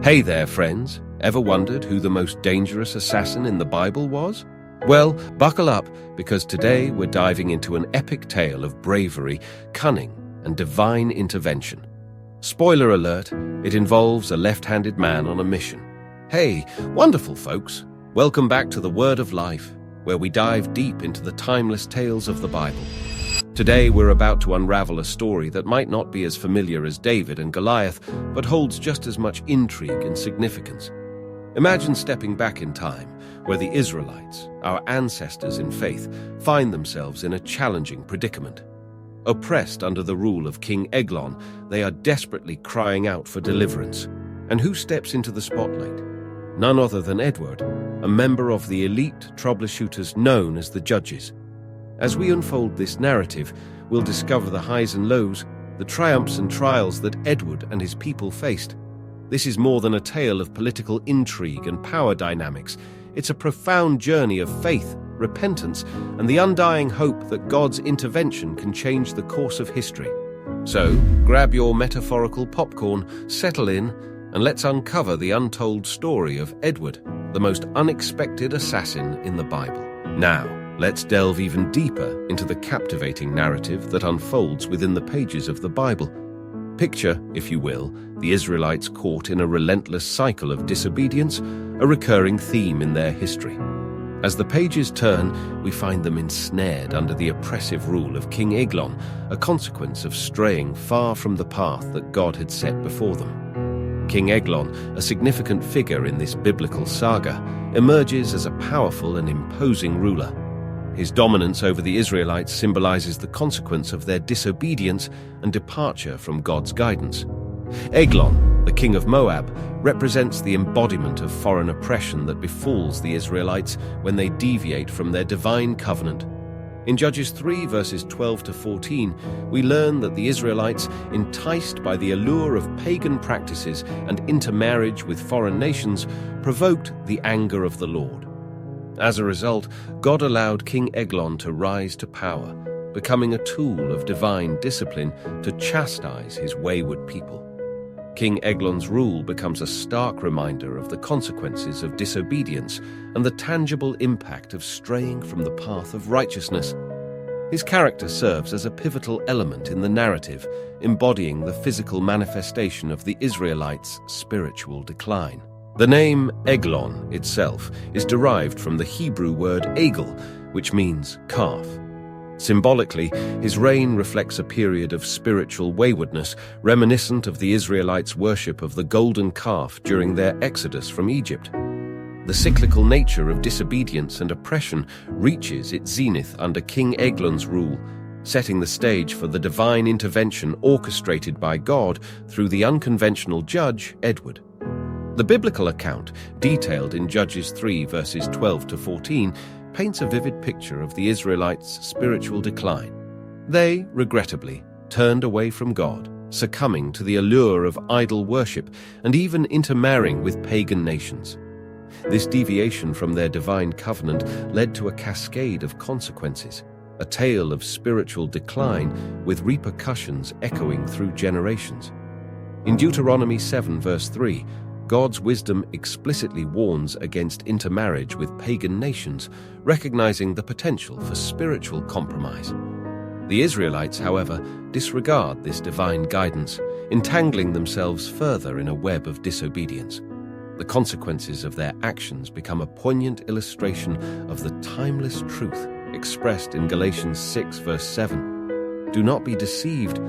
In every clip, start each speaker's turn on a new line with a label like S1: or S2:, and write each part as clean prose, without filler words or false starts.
S1: Hey there, friends. Ever wondered who the most dangerous assassin in the Bible was? Well, buckle up, because today we're diving into an epic tale of bravery, cunning, and divine intervention. Spoiler alert, it involves a left-handed man on a mission. Hey, wonderful folks. Welcome back to the Word of Life, where we dive deep into the timeless tales of the Bible. Today we're about to unravel a story that might not be as familiar as David and Goliath, but holds just as much intrigue and significance. Imagine stepping back in time, where the Israelites, our ancestors in faith, find themselves in a challenging predicament. Oppressed under the rule of King Eglon, they are desperately crying out for deliverance. And who steps into the spotlight? None other than Edward, a member of the elite troubleshooters known as the Judges. As we unfold this narrative, we'll discover the highs and lows, the triumphs and trials that Edward and his people faced. This is more than a tale of political intrigue and power dynamics. It's a profound journey of faith, repentance, and the undying hope that God's intervention can change the course of history. So, grab your metaphorical popcorn, settle in, and let's uncover the untold story of Edward, the most unexpected assassin in the Bible. Now, let's delve even deeper into the captivating narrative that unfolds within the pages of the Bible. Picture, if you will, the Israelites caught in a relentless cycle of disobedience, a recurring theme in their history. As the pages turn, we find them ensnared under the oppressive rule of King Eglon, a consequence of straying far from the path that God had set before them. King Eglon, a significant figure in this biblical saga, emerges as a powerful and imposing ruler. His dominance over the Israelites symbolizes the consequence of their disobedience and departure from God's guidance. Eglon, the king of Moab, represents the embodiment of foreign oppression that befalls the Israelites when they deviate from their divine covenant. In Judges 3, verses 12 to 14, we learn that the Israelites, enticed by the allure of pagan practices and intermarriage with foreign nations, provoked the anger of the Lord. As a result, God allowed King Eglon to rise to power, becoming a tool of divine discipline to chastise his wayward people. King Eglon's rule becomes a stark reminder of the consequences of disobedience and the tangible impact of straying from the path of righteousness. His character serves as a pivotal element in the narrative, embodying the physical manifestation of the Israelites' spiritual decline. The name Eglon itself is derived from the Hebrew word egel, which means calf. Symbolically, his reign reflects a period of spiritual waywardness, reminiscent of the Israelites' worship of the golden calf during their exodus from Egypt. The cyclical nature of disobedience and oppression reaches its zenith under King Eglon's rule, setting the stage for the divine intervention orchestrated by God through the unconventional judge, Edward. The biblical account, detailed in Judges 3 verses 12 to 14, paints a vivid picture of the Israelites' spiritual decline. They, regrettably, turned away from God, succumbing to the allure of idol worship and even intermarrying with pagan nations. This deviation from their divine covenant led to a cascade of consequences, a tale of spiritual decline with repercussions echoing through generations. In Deuteronomy 7 verse 3, God's wisdom explicitly warns against intermarriage with pagan nations, recognizing the potential for spiritual compromise. The Israelites, however, disregard this divine guidance, entangling themselves further in a web of disobedience. The consequences of their actions become a poignant illustration of the timeless truth expressed in Galatians 6 verse 7. Do not be deceived.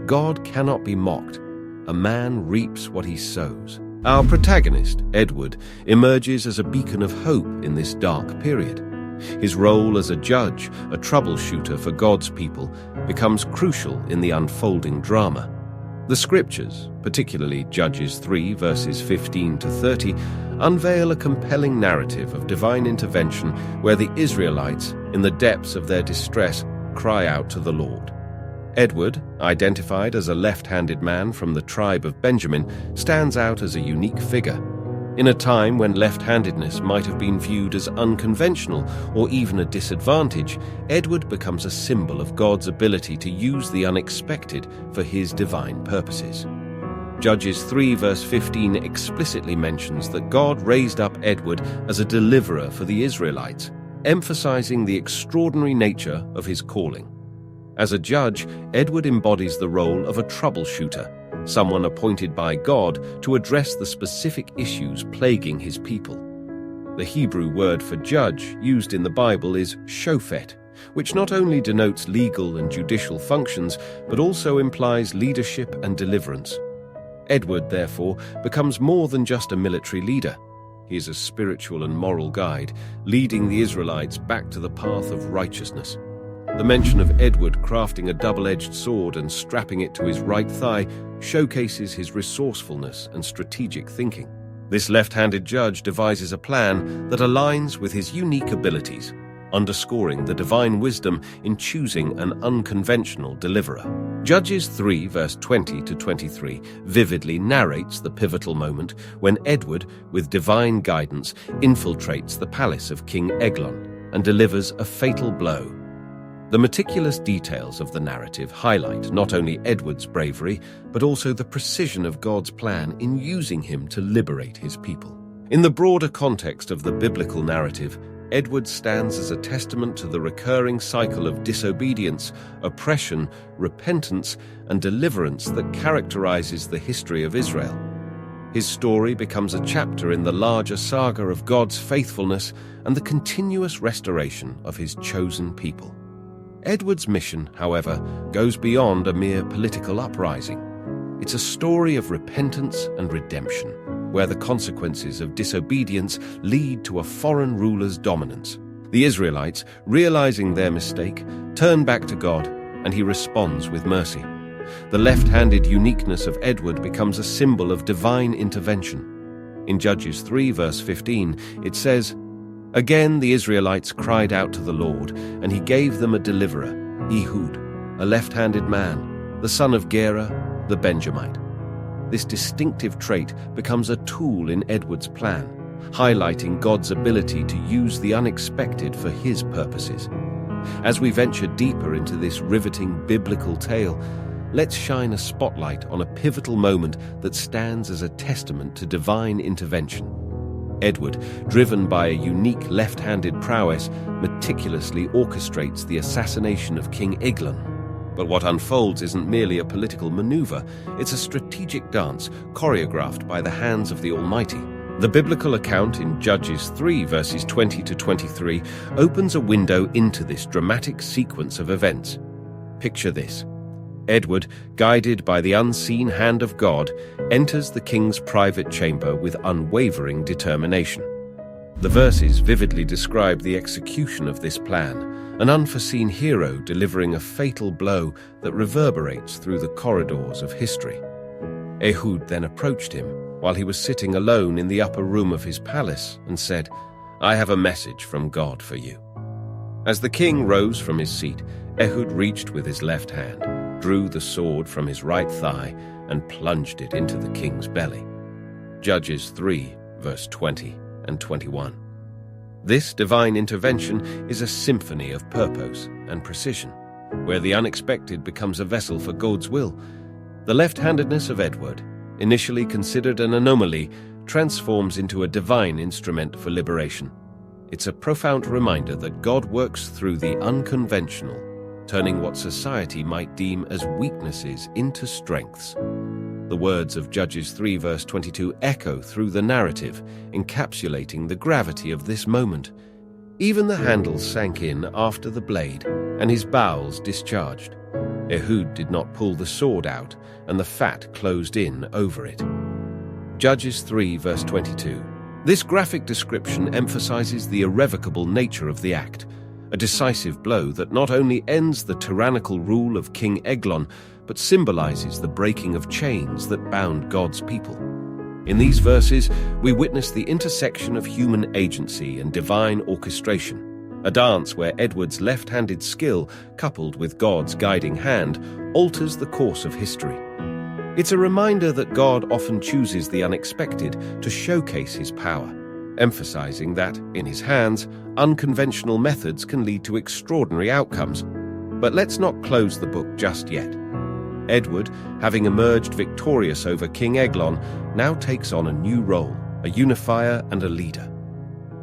S1: God cannot be mocked. A man reaps what he sows. Our protagonist, Edward, emerges as a beacon of hope in this dark period. His role as a judge, a troubleshooter for God's people, becomes crucial in the unfolding drama. The scriptures, particularly Judges 3 verses 15 to 30, unveil a compelling narrative of divine intervention where the Israelites, in the depths of their distress, cry out to the Lord. Edward, identified as a left-handed man from the tribe of Benjamin, stands out as a unique figure. In a time when left-handedness might have been viewed as unconventional or even a disadvantage, Edward becomes a symbol of God's ability to use the unexpected for his divine purposes. Judges 3 verse 15 explicitly mentions that God raised up Edward as a deliverer for the Israelites, emphasizing the extraordinary nature of his calling. As a judge, Edward embodies the role of a troubleshooter, someone appointed by God to address the specific issues plaguing his people. The Hebrew word for judge used in the Bible is shofet, which not only denotes legal and judicial functions, but also implies leadership and deliverance. Edward, therefore, becomes more than just a military leader. He is a spiritual and moral guide, leading the Israelites back to the path of righteousness. The mention of Edward crafting a double-edged sword and strapping it to his right thigh showcases his resourcefulness and strategic thinking. This left-handed judge devises a plan that aligns with his unique abilities, underscoring the divine wisdom in choosing an unconventional deliverer. Judges 3 verse 20 to 23 vividly narrates the pivotal moment when Edward, with divine guidance, infiltrates the palace of King Eglon and delivers a fatal blow. The meticulous details of the narrative highlight not only Edward's bravery, but also the precision of God's plan in using him to liberate his people. In the broader context of the biblical narrative, Edward stands as a testament to the recurring cycle of disobedience, oppression, repentance, and deliverance that characterizes the history of Israel. His story becomes a chapter in the larger saga of God's faithfulness and the continuous restoration of his chosen people. Edward's mission, however, goes beyond a mere political uprising. It's a story of repentance and redemption, where the consequences of disobedience lead to a foreign ruler's dominance. The Israelites, realizing their mistake, turn back to God, and he responds with mercy. The left-handed uniqueness of Edward becomes a symbol of divine intervention. In Judges 3 verse 15, it says, "Again the Israelites cried out to the Lord, and he gave them a deliverer, Ehud, a left-handed man, the son of Gera, the Benjamite." This distinctive trait becomes a tool in Edward's plan, highlighting God's ability to use the unexpected for his purposes. As we venture deeper into this riveting biblical tale, let's shine a spotlight on a pivotal moment that stands as a testament to divine intervention. Edward, driven by a unique left-handed prowess, meticulously orchestrates the assassination of King Eglon. But what unfolds isn't merely a political maneuver, it's a strategic dance choreographed by the hands of the Almighty. The biblical account in Judges 3 verses 20 to 23 opens a window into this dramatic sequence of events. Picture this. Edward, guided by the unseen hand of God, enters the king's private chamber with unwavering determination. The verses vividly describe the execution of this plan, an unforeseen hero delivering a fatal blow that reverberates through the corridors of history. Ehud then approached him while he was sitting alone in the upper room of his palace and said, "I have a message from God for you." As the king rose from his seat, Ehud reached with his left hand, drew the sword from his right thigh, and plunged it into the king's belly. Judges 3, verse 20 and 21. This divine intervention is a symphony of purpose and precision, where the unexpected becomes a vessel for God's will. The left-handedness of Edward, initially considered an anomaly, transforms into a divine instrument for liberation. It's a profound reminder that God works through the unconventional, turning what society might deem as weaknesses into strengths. The words of Judges 3 verse 22 echo through the narrative, encapsulating the gravity of this moment. Even the handle sank in after the blade, and his bowels discharged. Ehud did not pull the sword out, and the fat closed in over it. Judges 3 verse 22. This graphic description emphasizes the irrevocable nature of the act, a decisive blow that not only ends the tyrannical rule of King Eglon, but symbolizes the breaking of chains that bound God's people. In these verses, we witness the intersection of human agency and divine orchestration, a dance where Edward's left-handed skill, coupled with God's guiding hand, alters the course of history. It's a reminder that God often chooses the unexpected to showcase his power, emphasizing that, in his hands, unconventional methods can lead to extraordinary outcomes. But let's not close the book just yet. Edward, having emerged victorious over King Eglon, now takes on a new role, a unifier and a leader.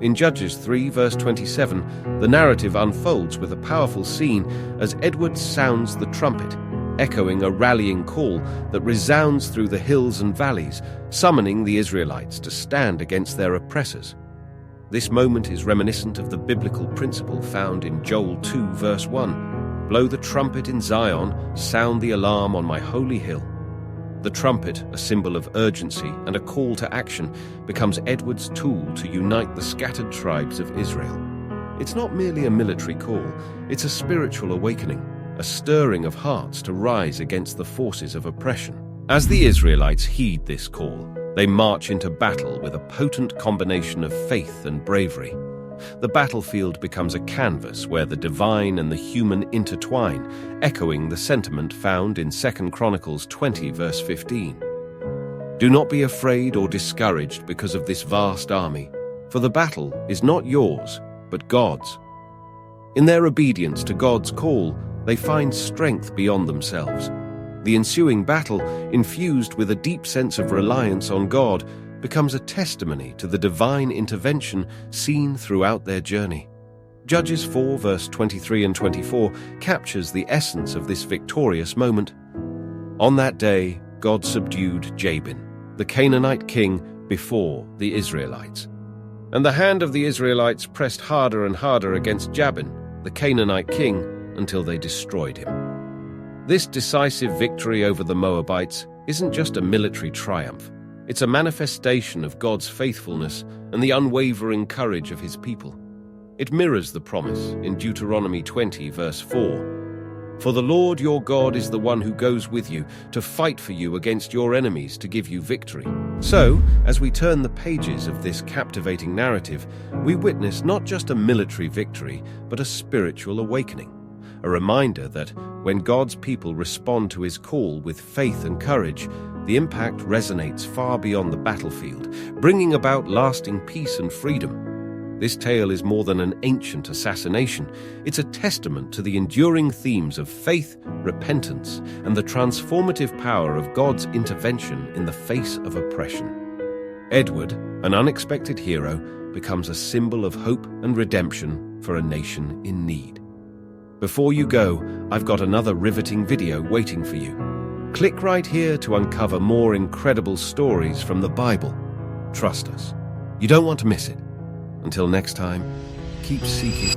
S1: In Judges 3 verse 27, the narrative unfolds with a powerful scene as Edward sounds the trumpet, echoing a rallying call that resounds through the hills and valleys, summoning the Israelites to stand against their oppressors. This moment is reminiscent of the biblical principle found in Joel 2 verse 1. Blow the trumpet in Zion, sound the alarm on my holy hill. The trumpet, a symbol of urgency and a call to action, becomes Edward's tool to unite the scattered tribes of Israel. It's not merely a military call, it's a spiritual awakening, a stirring of hearts to rise against the forces of oppression. As the Israelites heed this call, they march into battle with a potent combination of faith and bravery. The battlefield becomes a canvas where the divine and the human intertwine, echoing the sentiment found in 2 Chronicles 20 verse 15. Do not be afraid or discouraged because of this vast army, for the battle is not yours, but God's. In their obedience to God's call, they find strength beyond themselves. The ensuing battle, infused with a deep sense of reliance on God, becomes a testimony to the divine intervention seen throughout their journey. Judges 4 verse 23 and 24 captures the essence of this victorious moment. On that day, God subdued Jabin, the Canaanite king, before the Israelites. And the hand of the Israelites pressed harder and harder against Jabin, the Canaanite king, until they destroyed him. This decisive victory over the Moabites isn't just a military triumph. It's a manifestation of God's faithfulness and the unwavering courage of his people. It mirrors the promise in Deuteronomy 20 verse 4. For the Lord your God is the one who goes with you to fight for you against your enemies to give you victory. So, as we turn the pages of this captivating narrative, we witness not just a military victory, but a spiritual awakening. A reminder that when God's people respond to his call with faith and courage, the impact resonates far beyond the battlefield, bringing about lasting peace and freedom. This tale is more than an ancient assassination. It's a testament to the enduring themes of faith, repentance, and the transformative power of God's intervention in the face of oppression. Edward, an unexpected hero, becomes a symbol of hope and redemption for a nation in need. Before you go, I've got another riveting video waiting for you. Click right here to uncover more incredible stories from the Bible. Trust us, you don't want to miss it. Until next time, keep seeking.